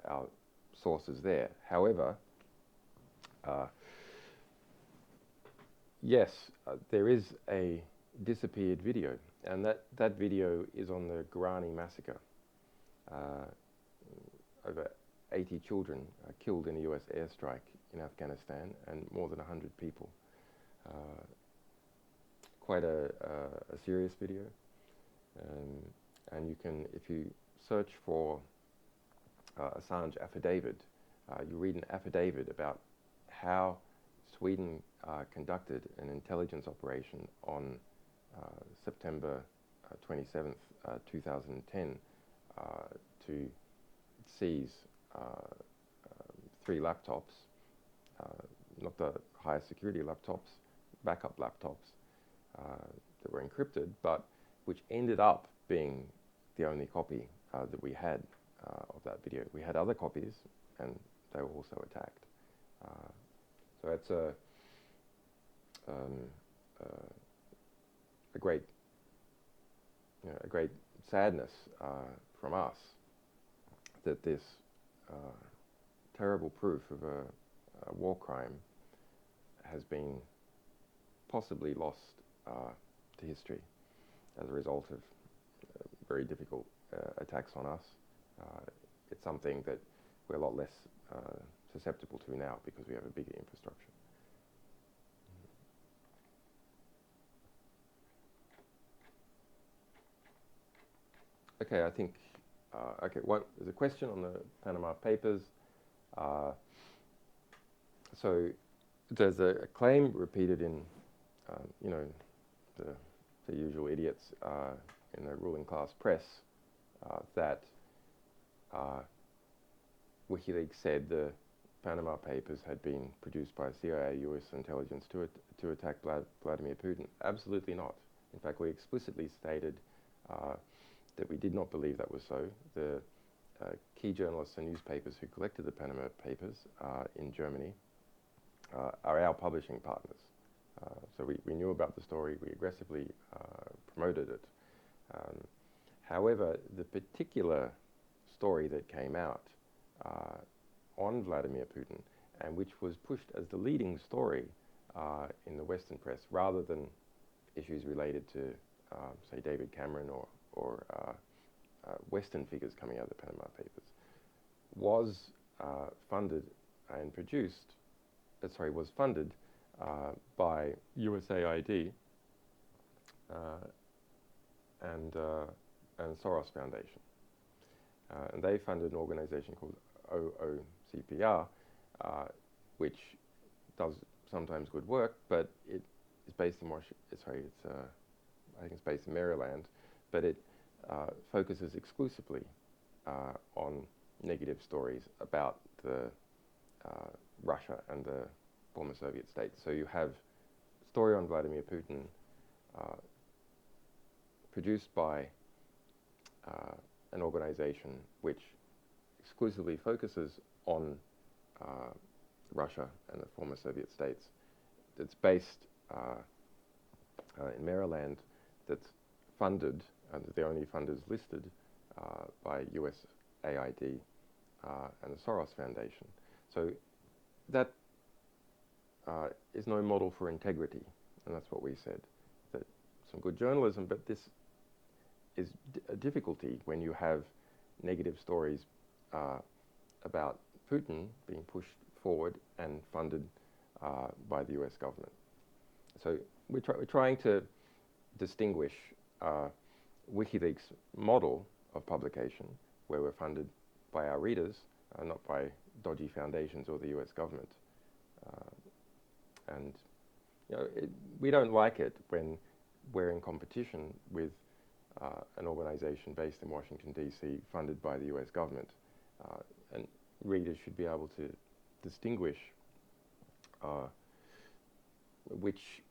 our sources there. However, yes, there is a disappeared video, and that video is on the Guarani massacre. Over 80 children killed in a US airstrike in Afghanistan, and more than 100 people. Quite a serious video. And you can, if you search for Assange affidavit, you read an affidavit about how Sweden conducted an intelligence operation on September 27th, 2010 to seize 3 laptops, not the highest security laptops, backup laptops that were encrypted, but which ended up being the only copy that we had of that video. We had other copies, and they were also attacked. So that's a great, a great sadness from us that this terrible proof of a war crime has been possibly lost to history as a result of very difficult attacks on us. It's something that we're a lot less susceptible to now because we have a bigger infrastructure. Okay, I think, there's a question on the Panama Papers. So there's a claim repeated in, the usual idiots in the ruling class press that WikiLeaks said the Panama Papers had been produced by CIA, US intelligence to attack Vladimir Putin. Absolutely not. In fact, we explicitly stated that we did not believe that was so. The key journalists and newspapers who collected the Panama Papers in Germany are our publishing partners. So we knew about the story, we aggressively promoted it. However, the particular story that came out on Vladimir Putin, and which was pushed as the leading story in the Western press, rather than issues related to, say, David Cameron or Western figures coming out of the Panama Papers, was funded and produced, was funded by USAID and Soros Foundation. And they funded an organization called OOCPR, which does sometimes good work, but it is based in I think it's based in Maryland, but it focuses exclusively on negative stories about the Russia and the former Soviet states. So you have a story on Vladimir Putin produced by an organization which exclusively focuses on Russia and the former Soviet states. That's based in Maryland, that's funded, and the only funders listed by USAID and the Soros Foundation. So that is no model for integrity, and that's what we said. That some good journalism, but this is a difficulty when you have negative stories about Putin being pushed forward and funded by the US government. So we're trying to distinguish WikiLeaks' model of publication, where we're funded by our readers, not by dodgy foundations or the US government. And you know, we don't like it when we're in competition with an organization based in Washington, D.C., funded by the US government. And readers should be able to distinguish which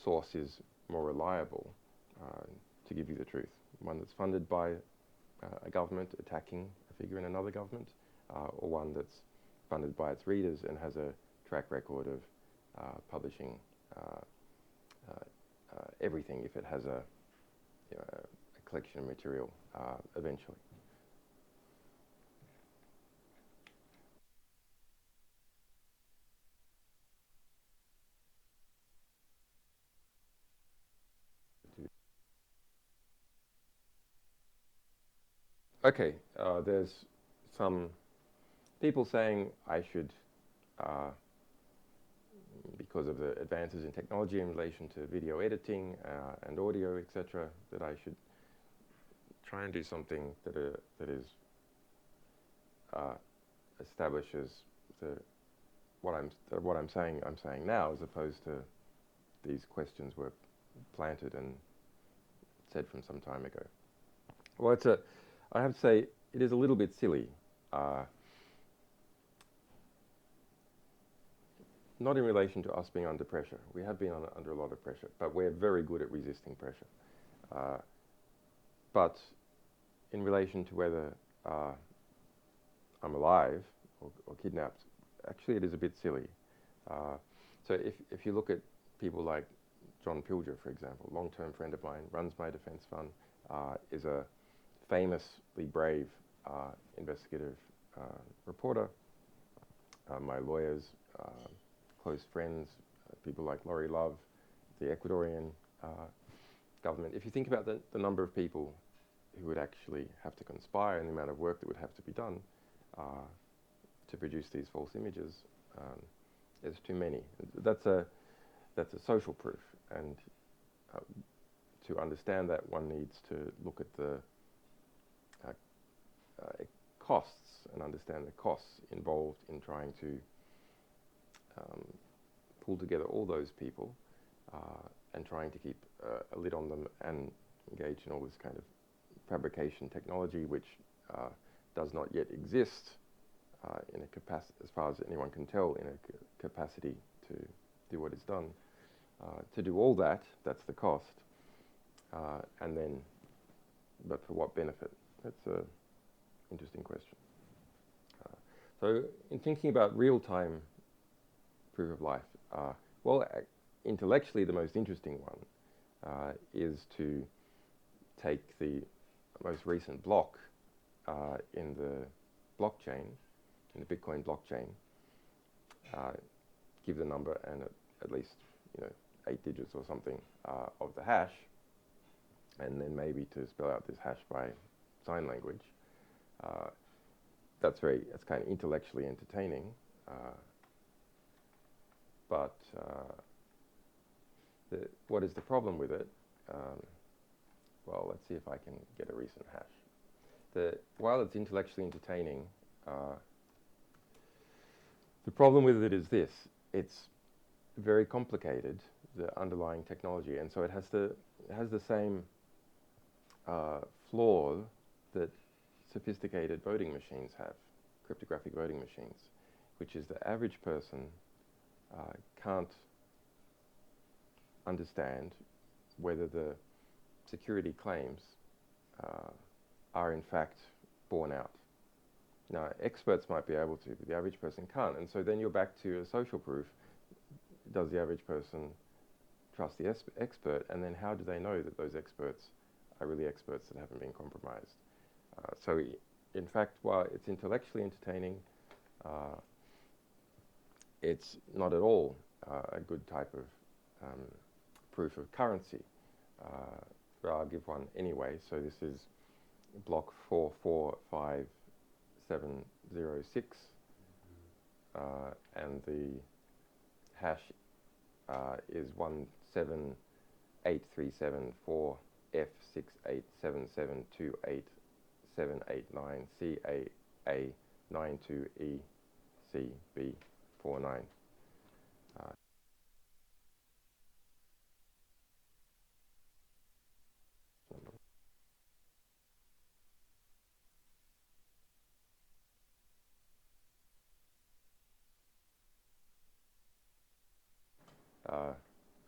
source is more reliable to give you the truth. One that's funded by a government attacking a figure in another government, or one that's funded by its readers and has a track record of publishing everything if it has a collection of material eventually. Okay, there's some people saying I should, because of the advances in technology in relation to video editing and audio, etc., that I should try and do something that is establishes what I'm saying now, as opposed to these questions were planted and said from some time ago. Well, I have to say, it is a little bit silly. Not in relation to us being under pressure. We have been under a lot of pressure, but we're very good at resisting pressure. But in relation to whether I'm alive or kidnapped, actually it is a bit silly. So if you look at people like John Pilger, for example, long-term friend of mine, runs my defense fund, is a famously brave investigative reporter. My lawyers, close friends, people like Laurie Love, the Ecuadorian government. If you think about the number of people who would actually have to conspire and the amount of work that would have to be done to produce these false images, there's too many. That's a social proof, and to understand that, one needs to look at the costs and understand the costs involved in trying to pull together all those people and trying to keep a lid on them and engage in all this kind of fabrication technology, which does not yet exist in a capacity, as far as anyone can tell, in a capacity to do what is done. To do all that, that's the cost. And then, but for what benefit? That's an interesting question. So in thinking about real-time proof of life, well, intellectually the most interesting one is to take the most recent block in the blockchain, in the Bitcoin blockchain, give the number and at least 8 digits or something of the hash, and then maybe to spell out this hash by sign language. That's kind of intellectually entertaining, but what is the problem with it? Well, let's see if I can get a recent hash. While it's intellectually entertaining, the problem with it is this: it's very complicated, the underlying technology, and so it has the same flaw that sophisticated voting machines have, cryptographic voting machines, which is the average person can't understand whether the security claims are in fact borne out. Now, experts might be able to, but the average person can't, and so then you're back to a social proof. Does the average person trust the expert, and then how do they know that those experts are really experts that haven't been compromised? So in fact, while it's intellectually entertaining, it's not at all a good type of proof of currency. but I'll give one anyway. So this is block 445706, and the hash is 1783748F687272879CAA92ECB49.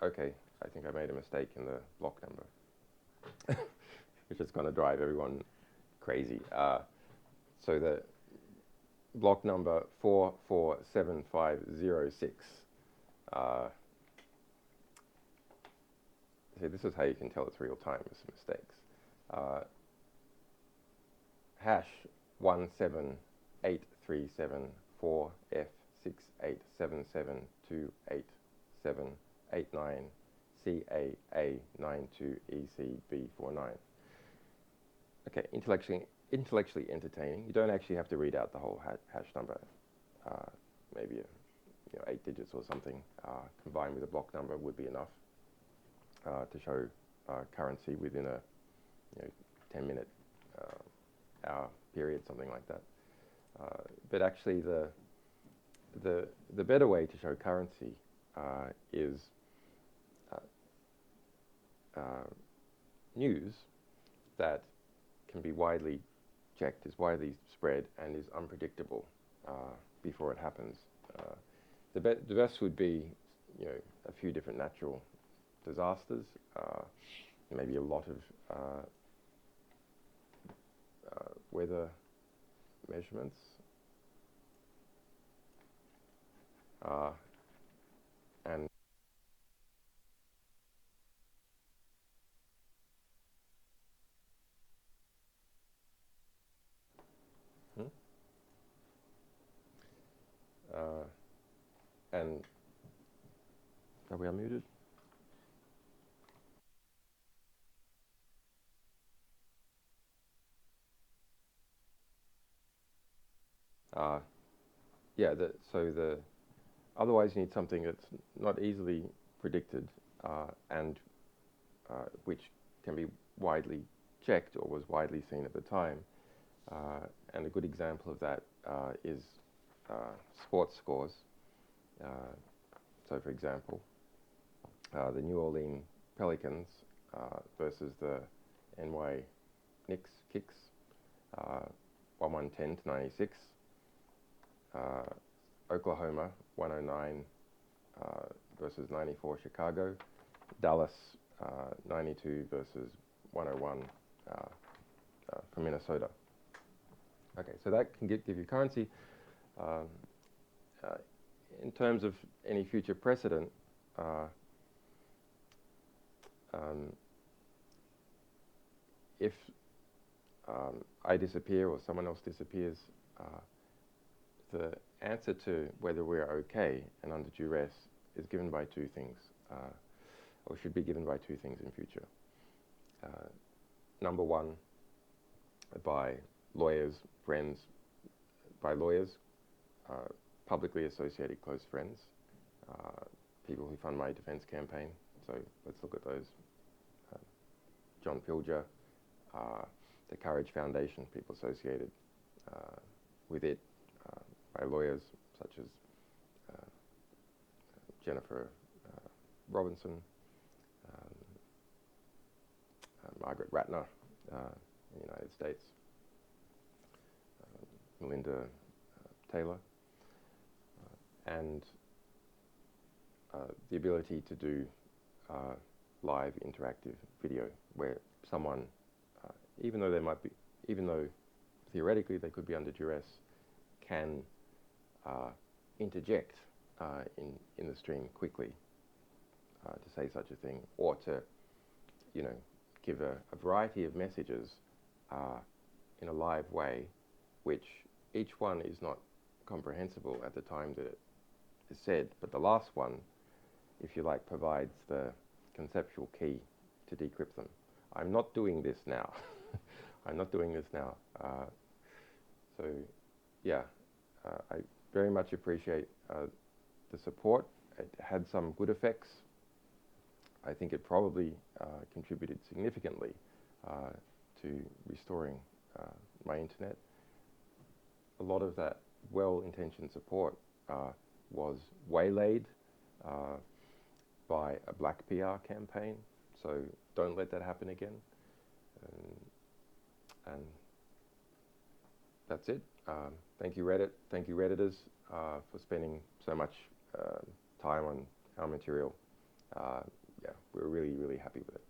Okay, I think I made a mistake in the block number, which is going to drive everyone crazy. So the block number 447506. See, this is how you can tell it's real time with some mistakes. Hash 1783674F687272879CAA92ECB49. Okay, intellectually entertaining. You don't actually have to read out the whole hash number. Maybe 8 digits or something combined with a block number would be enough to show currency within a 10-minute, hour period, something like that. But actually, the better way to show currency is news that can be widely checked, is widely spread, and is unpredictable before it happens. The best would be, a few different natural disasters, maybe a lot of weather measurements, and and are we unmuted? Yeah, otherwise you need something that's not easily predicted and which can be widely checked or was widely seen at the time. And a good example of that is sports scores. So, for example, the New Orleans Pelicans versus the NY Kicks, 1110-96. Oklahoma 109 versus 94 Chicago. Dallas 92 versus 101 for Minnesota. Okay, so that can give you currency. In terms of any future precedent, if I disappear or someone else disappears, the answer to whether we're okay and under duress is given by two things, or should be given by two things in future. Number one, by lawyers, friends, publicly associated close friends, people who fund my defense campaign. So let's look at those. John Pilger, the Courage Foundation, people associated with it, by lawyers such as Jennifer Robinson, Margaret Ratner in the United States, Melinda Taylor, and the ability to do live interactive video where someone, even though theoretically they could be under duress, can interject in the stream quickly to say such a thing, or to, give a variety of messages in a live way, which each one is not comprehensible at the time that it is said, but the last one, if you like, provides the conceptual key to decrypt them. I'm not doing this now. I'm not doing this now. So, yeah, I very much appreciate the support. It had some good effects. I think it probably contributed significantly to restoring my internet. A lot of that well-intentioned support was waylaid by a black PR campaign, so don't let that happen again. And that's it. Thank you, Reddit. Thank you, Redditors, for spending so much time on our material. Yeah, we're really, really happy with it.